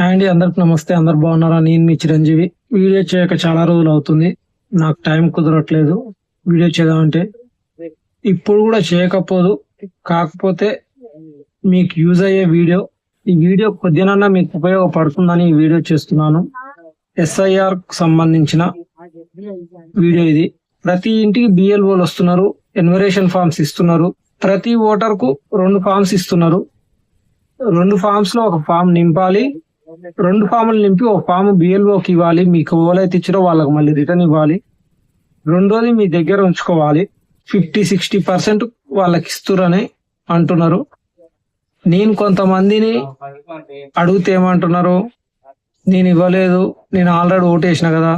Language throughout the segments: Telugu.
అండి అందరికి నమస్తే. అందరు బాగున్నారా? నేను మీ చిరంజీవి. వీడియో చేయక చాలా రోజులు అవుతుంది. నాకు టైం కుదరట్లేదు వీడియో చేద్దామంటే. ఇప్పుడు కూడా చేయకపోదు. కాకపోతే మీకు యూజ్ అయ్యే వీడియో, ఈ వీడియో కొద్దినన్నా మీకు ఉపయోగపడుతుందని ఈ వీడియో చేస్తున్నాను. ఎస్ఐఆర్ సంబంధించిన వీడియో ఇది. ప్రతి ఇంటికి బిఎల్ఓలు వస్తున్నారు, ఎన్వరేషన్ ఫార్మ్స్ ఇస్తున్నారు. ప్రతి ఓటర్ కు 2 ఫార్మ్స్ ఇస్తున్నారు. 2 ఫార్మ్స్ లో ఒక ఫామ్ నింపాలి. 2 ఫాములు నింపి ఒక ఫామ్ బిఎల్ఓకి ఇవ్వాలి. మీకు ఎవరైతే ఇచ్చారో వాళ్ళకి మళ్ళీ రిటర్న్ ఇవ్వాలి. రెండోది మీ దగ్గర ఉంచుకోవాలి. 50-60% వాళ్ళకి ఇస్తురని అంటున్నారు. నేను కొంతమందిని అడిగితే ఏమంటున్నారు, నేను ఇవ్వలేదు, నేను ఆల్రెడీ ఓటేసిన కదా,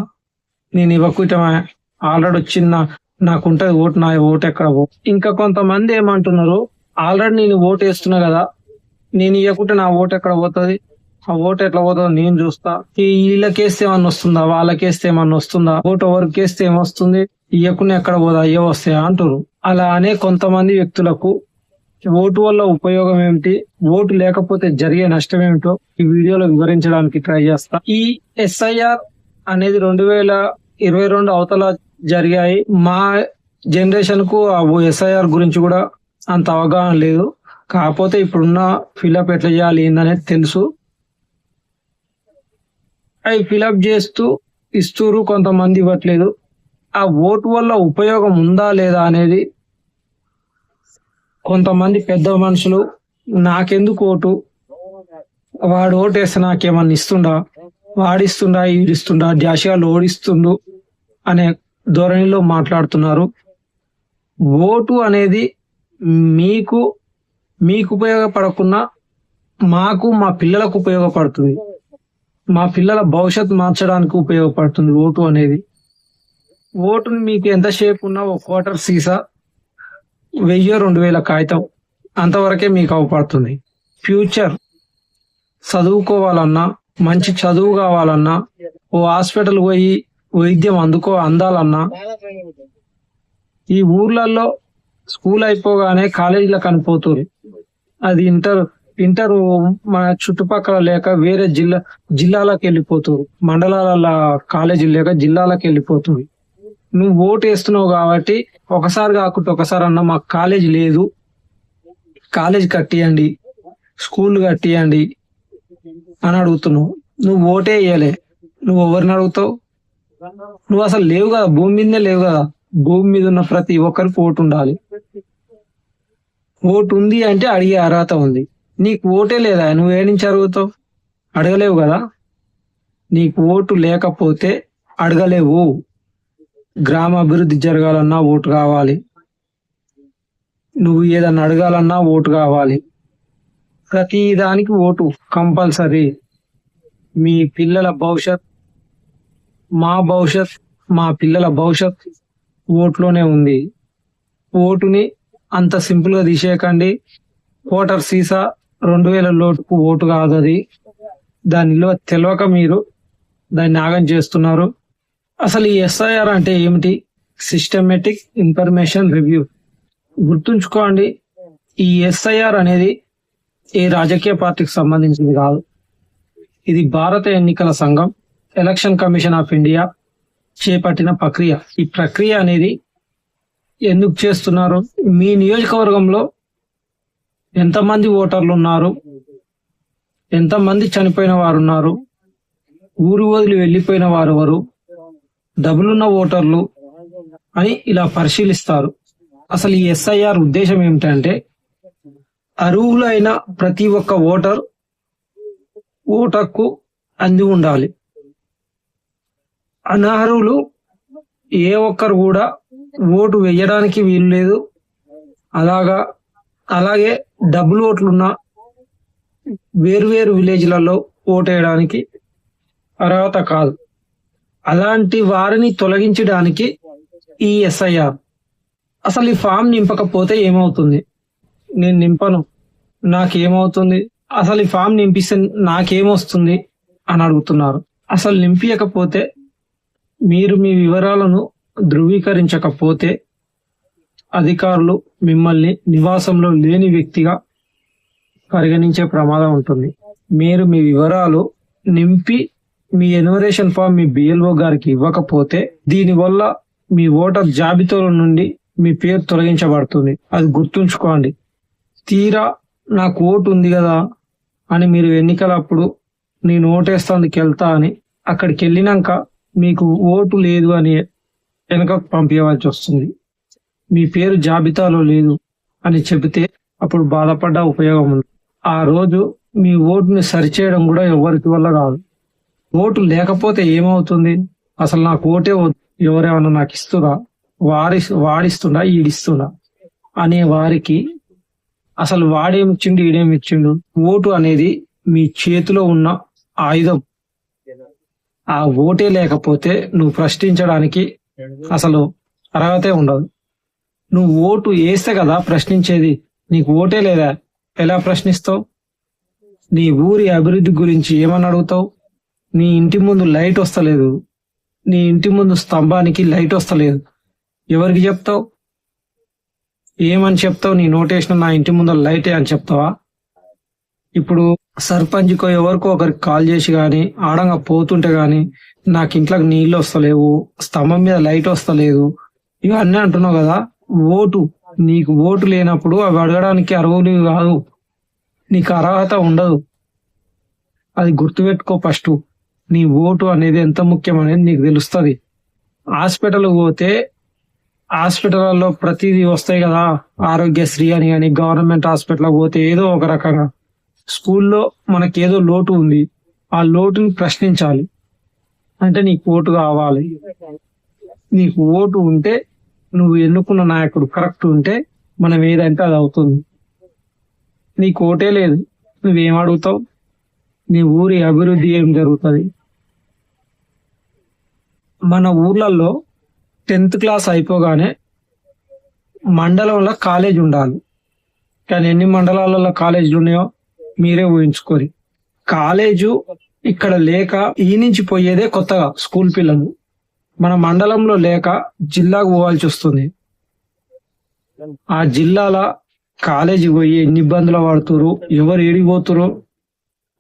నేను ఇవ్వకుంటమే, ఆల్రెడీ వచ్చింది, నాకుంటది ఓటు, నా ఓటు ఎక్కడ ఇంకా కొంతమంది ఏమంటున్నారు, ఆల్రెడీ నేను ఓటు వేస్తున్నా కదా, నేను ఇవ్వకుంటే నా ఓటు ఎక్కడ పోతుంది, ఆ ఓటు ఎట్లా పోతుందో నేను చూస్తా, వీళ్ళకేస్తే ఏమన్నా వస్తుందా, వాళ్ళకేస్తే ఏమన్నా వస్తుందా, ఓటు ఎవరికి వేస్తే ఏమొస్తుంది, ఇవ్వకుండా ఎక్కడ పోదా, అయ్యో వస్తాయా అంటారు. అలా అనే కొంతమంది వ్యక్తులకు ఓటు వల్ల ఉపయోగం ఏమిటి, ఓటు లేకపోతే జరిగే నష్టం ఏమిటో ఈ వీడియోలో వివరించడానికి ట్రై చేస్తా. ఈ ఎస్ఐఆర్ అనేది 2022 అవతల జరిగాయి. మా జనరేషన్ కు ఆ ఎస్ఐఆర్ గురించి కూడా అంత అవగాహన లేదు. కాకపోతే ఇప్పుడున్న ఫిలప్ ఎట్లా చేయాలి ఏందనేది తెలుసు. అవి ఫిలప్ చేస్తూ ఇస్తూరు, కొంతమంది ఇవ్వట్లేదు. ఆ ఓటు వల్ల ఉపయోగం ఉందా లేదా అనేది కొంతమంది పెద్ద మనుషులు, నాకెందుకు ఓటు, వాడు ఓటు వేస్తే నాకేమన్నా ఇస్తుండా, వాడిస్తుండా, ఈడిస్తుండా, జాషియాలు ఓడిస్తుండు అనే ధోరణిలో మాట్లాడుతున్నారు. ఓటు అనేది మీకు ఉపయోగపడకున్నా మాకు, మా పిల్లలకు ఉపయోగపడుతుంది. మా పిల్లల భవిష్యత్తు మార్చడానికి ఉపయోగపడుతుంది ఓటు అనేది. ఓటుని మీకు ఎంతసేపు ఉన్నా ఒక క్వార్టర్ సీసా, 1000-2000 కాగితం అంతవరకే మీకు అవపడుతుంది. ఫ్యూచర్ చదువుకోవాలన్నా, మంచి చదువు కావాలన్నా, ఓ హాస్పిటల్ పోయి వైద్యం అందాలన్నా, ఈ ఊర్లలో స్కూల్ అయిపోగానే కాలేజీలకు అనిపోతుంది. అది ఇంటర్ మన చుట్టుపక్కల లేక వేరే జిల్లాలకు వెళ్ళిపోతుంది. మండలాల కాలేజీలు లేక జిల్లాలకు వెళ్ళిపోతుంది. నువ్వు ఓటు వేస్తున్నావు కాబట్టి ఒకసారి కాకుండా ఒకసారి అన్న మాకు కాలేజ్ లేదు, కాలేజ్ కట్టియండి, స్కూల్ కట్టియండి అని అడుగుతున్నావు. నువ్వు ఓటే వేయలే, నువ్వు ఎవరిని అడుగుతావు? నువ్వు అసలు లేవు కదా, భూమి మీదనే లేవు కదా. భూమి మీద ఉన్న ప్రతి ఒక్కరికి ఓటు ఉండాలి. ఓటు ఉంది అంటే అడిగే అర్హత ఉంది. నీకు ఓటే లేదా, నువ్వు ఏ నుంచి అడుగుతావు? అడగలేవు కదా. నీకు ఓటు లేకపోతే అడగలేవు. గ్రామ అభివృద్ధి జరగాలన్నా ఓటు కావాలి, నువ్వు ఏదన్నా అడగాలన్నా ఓటు కావాలి. ప్రతి దానికి ఓటు కంపల్సరీ. మీ పిల్లల భవిష్యత్, మా భవిష్యత్, మా పిల్లల భవిష్యత్ ఓట్లోనే ఉంది. ఓటుని అంత సింపుల్ గా తీసేయకండి. ఓటర్ సీసా 2000 లోటుకు ఓటు కాదు అది. దానిలో తెలియక మీరు దాన్ని ఆగం చేస్తున్నారు. అసలు ఈ ఎస్ఐఆర్ అంటే ఏమిటి? Systematic information review. గుర్తుంచుకోండి, ఈ ఎస్ఐఆర్ అనేది ఏ రాజకీయ పార్టీకి సంబంధించింది కాదు. ఇది భారత ఎన్నికల సంఘం, ఎలక్షన్ కమిషన్ ఆఫ్ ఇండియా చేపట్టిన ప్రక్రియ. ఈ ప్రక్రియ అనేది ఎందుకు చేస్తున్నారు? మీ నియోజకవర్గంలో ఎంతమంది ఓటర్లు ఉన్నారు, ఎంతమంది చనిపోయిన వారు ఉన్నారు, ఊరు వదిలి వెళ్ళిపోయిన వారు ఎవరు, డబ్బులున్న ఓటర్లు అని ఇలా పరిశీలిస్తారు. అసలు ఈ ఎస్ఐఆర్ ఉద్దేశం ఏమిటంటే, అర్హులైన ప్రతి ఒక్క ఓటర్కు అంది ఉండాలి. అనర్హులు ఏ ఒక్కరు కూడా ఓటు వేయడానికి వీలు లేదు. అలాగే డబ్బులు ఓట్లున్న వేరువేరు విలేజ్లలో ఓటు వేయడానికి అర్హత కాదు. అలాంటి వారిని తొలగించడానికి ఈ ఎస్ఐఆర్. అసలు ఈ ఫామ్ నింపకపోతే ఏమవుతుంది? నేను నింపను, నాకేమవుతుంది? అసలు ఈ ఫామ్ నింపిస్తే నాకేమొస్తుంది అని అడుగుతున్నారు. అసలు నింపించకపోతే, మీరు మీ వివరాలను ధృవీకరించకపోతే అధికారులు మిమ్మల్ని నివాసంలో లేని వ్యక్తిగా పరిగణించే ప్రమాదం ఉంటుంది. మీరు మీ వివరాలు నింపి మీ ఎన్యుమరేషన్ ఫామ్ మీ బిఎల్ఓ గారికి ఇవ్వకపోతే దీనివల్ల మీ ఓటర్ జాబితాల నుండి మీ పేరు తొలగించబడుతుంది. అది గుర్తుంచుకోండి. తీరా నాకు ఓటు ఉంది కదా అని మీరు ఎన్నికలప్పుడు నేను ఓటేస్తానికి వెళ్తా అని అక్కడికి వెళ్ళినాక మీకు ఓటు లేదు అని వెనక పంపించవలసి వస్తుంది. మీ పేరు జాబితాలో లేదు అని చెబితే అప్పుడు బాధపడ్డ ఉపయోగం ఉంది. ఆ రోజు మీ ఓటుని సరిచేయడం కూడా ఎవరికి వల్ల కాదు. ఓటు లేకపోతే ఏమవుతుంది? అసలు నాకు ఓటే ఎవరేమన్నా నాకు ఇస్తురా, వాడిస్తుండా ఈడిస్తుండా అనే వారికి అసలు వాడేమిచ్చిండు ఈడేమిచ్చిండు. ఓటు అనేది మీ చేతిలో ఉన్న ఆయుధం. ఆ ఓటే లేకపోతే నువ్వు ప్రశ్నించడానికి అసలు అర్హతే ఉండదు. నువ్వు ఓటు వేస్తే కదా ప్రశ్నించేది. నీకు ఓటే లేదా, ఎలా ప్రశ్నిస్తావు? నీ ఊరి అభివృద్ధి గురించి ఏమని అడుగుతావు? నీ ఇంటి ముందు లైట్ వస్తలేదు, నీ ఇంటి ముందు స్తంభానికి లైట్ వస్తలేదు, ఎవరికి చెప్తావు? ఏమని చెప్తావు? నీ నోటేషన్ నా ఇంటి ముందు లైటే అని చెప్తావా? ఇప్పుడు సర్పంచ్కో ఎవరికో ఒకరికి కాల్ చేసి గాని ఆడంగా పోతుంటే గాని నాకు ఇంట్లోకి నీళ్లు వస్తలేవు, స్తంభం మీద లైట్ వస్తలేదు, ఇవన్నీ అంటున్నావు కదా. ఓటు నీకు ఓటు లేనప్పుడు అవి అడగడానికి అర్హులు కాదు, నీకు అర్హత ఉండదు. అది గుర్తుపెట్టుకో. ఫస్ట్ నీ ఓటు అనేది ఎంత ముఖ్యం అనేది నీకు తెలుస్తుంది. హాస్పిటల్కి పోతే హాస్పిటల్లో ప్రతిదీ వస్తాయి కదా, ఆరోగ్యశ్రీ అని కానీ గవర్నమెంట్ హాస్పిటల్కి పోతే ఏదో ఒక రకంగా. స్కూల్లో మనకేదో లోటు ఉంది, ఆ లోటుని ప్రశ్నించాలి అంటే నీకు ఓటు కావాలి. నీకు ఓటు ఉంటే నువ్వు ఎన్నుకున్న నాయకుడు కరెక్ట్ ఉంటే మనం ఏదంటే అది అవుతుంది. నీకు ఓటే లేదు, నువ్వేం అడుగుతావు? నీ ఊరి అభివృద్ధి ఏం జరుగుతుంది? మన ఊర్లలో 10th క్లాస్ అయిపోగానే మండలంలో కాలేజ్ ఉండాలి. కానీ ఎన్ని మండలాలలో కాలేజీలు ఉన్నాయో మీరే ఊహించుకోరి. కాలేజు ఇక్కడ లేక ఈ నుంచి పోయేదే కొత్తగా స్కూల్ పిల్లలు మన మండలంలో లేక జిల్లాకు పోవాల్సి వస్తుంది. ఆ జిల్లాల కాలేజీ పోయి ఎన్ని ఇబ్బందులు పడుతురు, ఎవరు ఏడిపోతురు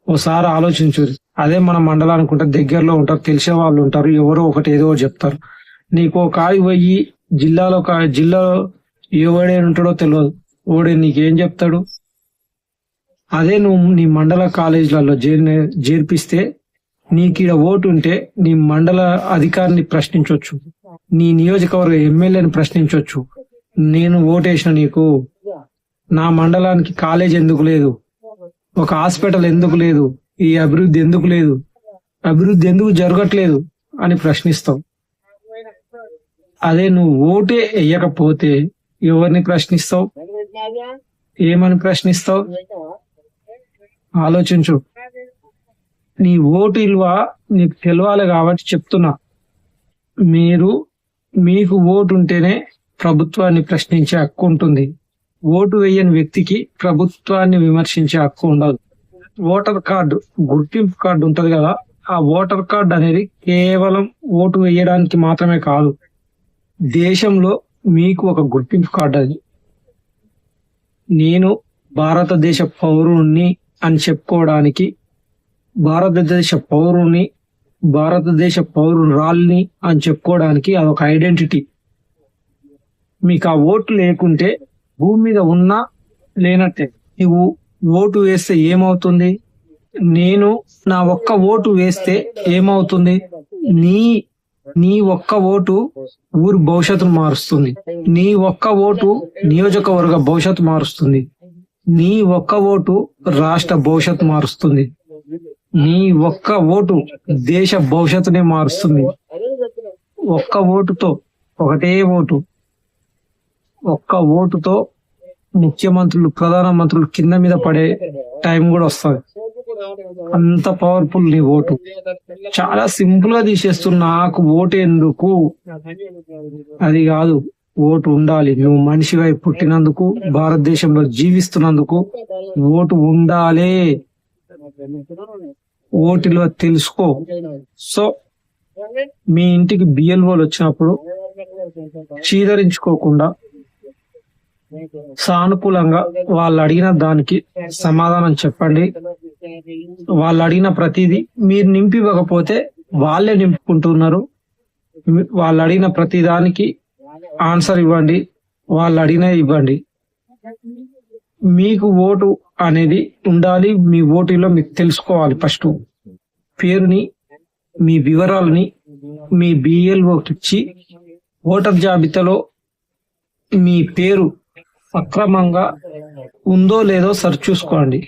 ఓసారి ఆలోచించురు. అదే మన మండలానికి ఉంటే దగ్గరలో ఉంటారు, తెలిసే వాళ్ళు ఉంటారు, ఎవరో ఒకటి ఏదో చెప్తారు. నీకు కాడి పోయి జిల్లాలో ఎవడే ఉంటాడో తెలియదు, ఓడే నీకేం చెప్తాడు? అదే నువ్వు నీ మండల కాలేజీలలో చేర్పిస్తే నీకీడ ఓటు ఉంటే నీ మండల అధికారిని ప్రశ్నించవచ్చు, నీ నియోజకవర్గ ఎమ్మెల్యేని ప్రశ్నించవచ్చు. నేను ఓటేసిన నీకు, నా మండలానికి కాలేజ్ ఎందుకు లేదు, ఒక హాస్పిటల్ ఎందుకు లేదు, ఈ అభివృద్ధి ఎందుకు లేదు, అభివృద్ధి ఎందుకు జరగట్లేదు అని ప్రశ్నిస్తావు. అదే నువ్వు ఓటే వేయకపోతే ఎవరిని ప్రశ్నిస్తావు? ఏమని ప్రశ్నిస్తావు? ఆలోచించు. నీ ఓటు విలువ నీకు తెలవాలి కాబట్టి చెప్తున్నా. మీకు ఓటు ఉంటేనే ప్రభుత్వాన్ని ప్రశ్నించే హక్కు ఉంటుంది. ఓటు వేయని వ్యక్తికి ప్రభుత్వాన్ని విమర్శించే హక్కు ఉండదు. ఓటర్ కార్డు, గుర్తింపు కార్డు ఉంటది కదా, ఆ ఓటర్ కార్డు అనేది కేవలం ఓటు వేయడానికి మాత్రమే కాదు, దేశంలో మీకు ఒక గుర్తింపు కార్డు. అది నేను భారతదేశ పౌరుణ్ణి అని చెప్పుకోవడానికి, భారతదేశ పౌరురాల్ని అని చెప్పుకోవడానికి అదొక ఐడెంటిటీ. మీకు ఆ ఓటు లేకుంటే భూమి మీద ఉన్నా లేనట్టే. నువ్వు ఓటు వేస్తే ఏమవుతుంది? నేను నా ఒక్క ఓటు వేస్తే ఏమవుతుంది? నీ ఒక్క ఓటు ఊరు భవిష్యత్తును మారుస్తుంది, నీ ఒక్క ఓటు నియోజకవర్గ భవిష్యత్తు మారుస్తుంది, నీ ఒక్క ఓటు రాష్ట్ర భవిష్యత్తు మారుస్తుంది, నీ ఒక్క ఓటు దేశ భవిష్యత్తునే మారుస్తుంది. ఒక్క ఓటుతో, ఒకటే ఓటు, ఒక్క ఓటుతో ముఖ్యమంత్రులు, ప్రధానమంత్రులు కింద మీద పడే టైం కూడా వస్తుంది. అంత పవర్ఫుల్ నీ ఓటు. చాలా సింపుల్ గా తీసేస్తున్నా, నాకు ఓటు ఎందుకు? అది కాదు, ఓటు ఉండాలి. నువ్వు మనిషిగా పుట్టినందుకు, భారతదేశంలో జీవిస్తున్నందుకు ఓటు ఉండాలి. ఓటులో తెలుసుకో. సో మీ ఇంటికి బిఎల్ఓలు వచ్చినప్పుడు చీదరించుకోకుండా సానుకూలంగా వాళ్ళు అడిగిన దానికి సమాధానం చెప్పండి. వాళ్ళు అడిగిన ప్రతిదీ మీరు నింపివ్వకపోతే వాళ్ళే నింపుకుంటున్నారు. వాళ్ళు అడిగిన ప్రతి దానికి ఆన్సర్ ఇవ్వండి, వాళ్ళు అడిగినవి ఇవ్వండి. మీకు ఓటు అనేది ఉండాలి. మీ ఓటులో మీకు తెలుసుకోవాలి. ఫస్ట్ పేరుని, మీ వివరాలని మీ బిఎల్ఓకి ఇచ్చి ఓటర్ జాబితాలో మీ పేరు సక్రమంగా ఉందో లేదో సరి చూసుకోండి.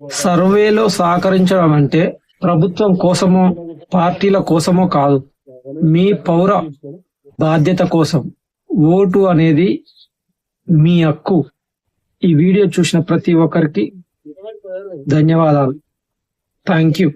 సర్వేలో సహకరించడం అంటే ప్రభుత్వం కోసమో పార్టీల కోసమో కాదు, మీ పౌర బాధ్యత కోసం. ఓటు అనేది మీ హక్కు. ఈ వీడియో చూసిన ప్రతి ఒక్కరికి ధన్యవాదాలు. Thank you.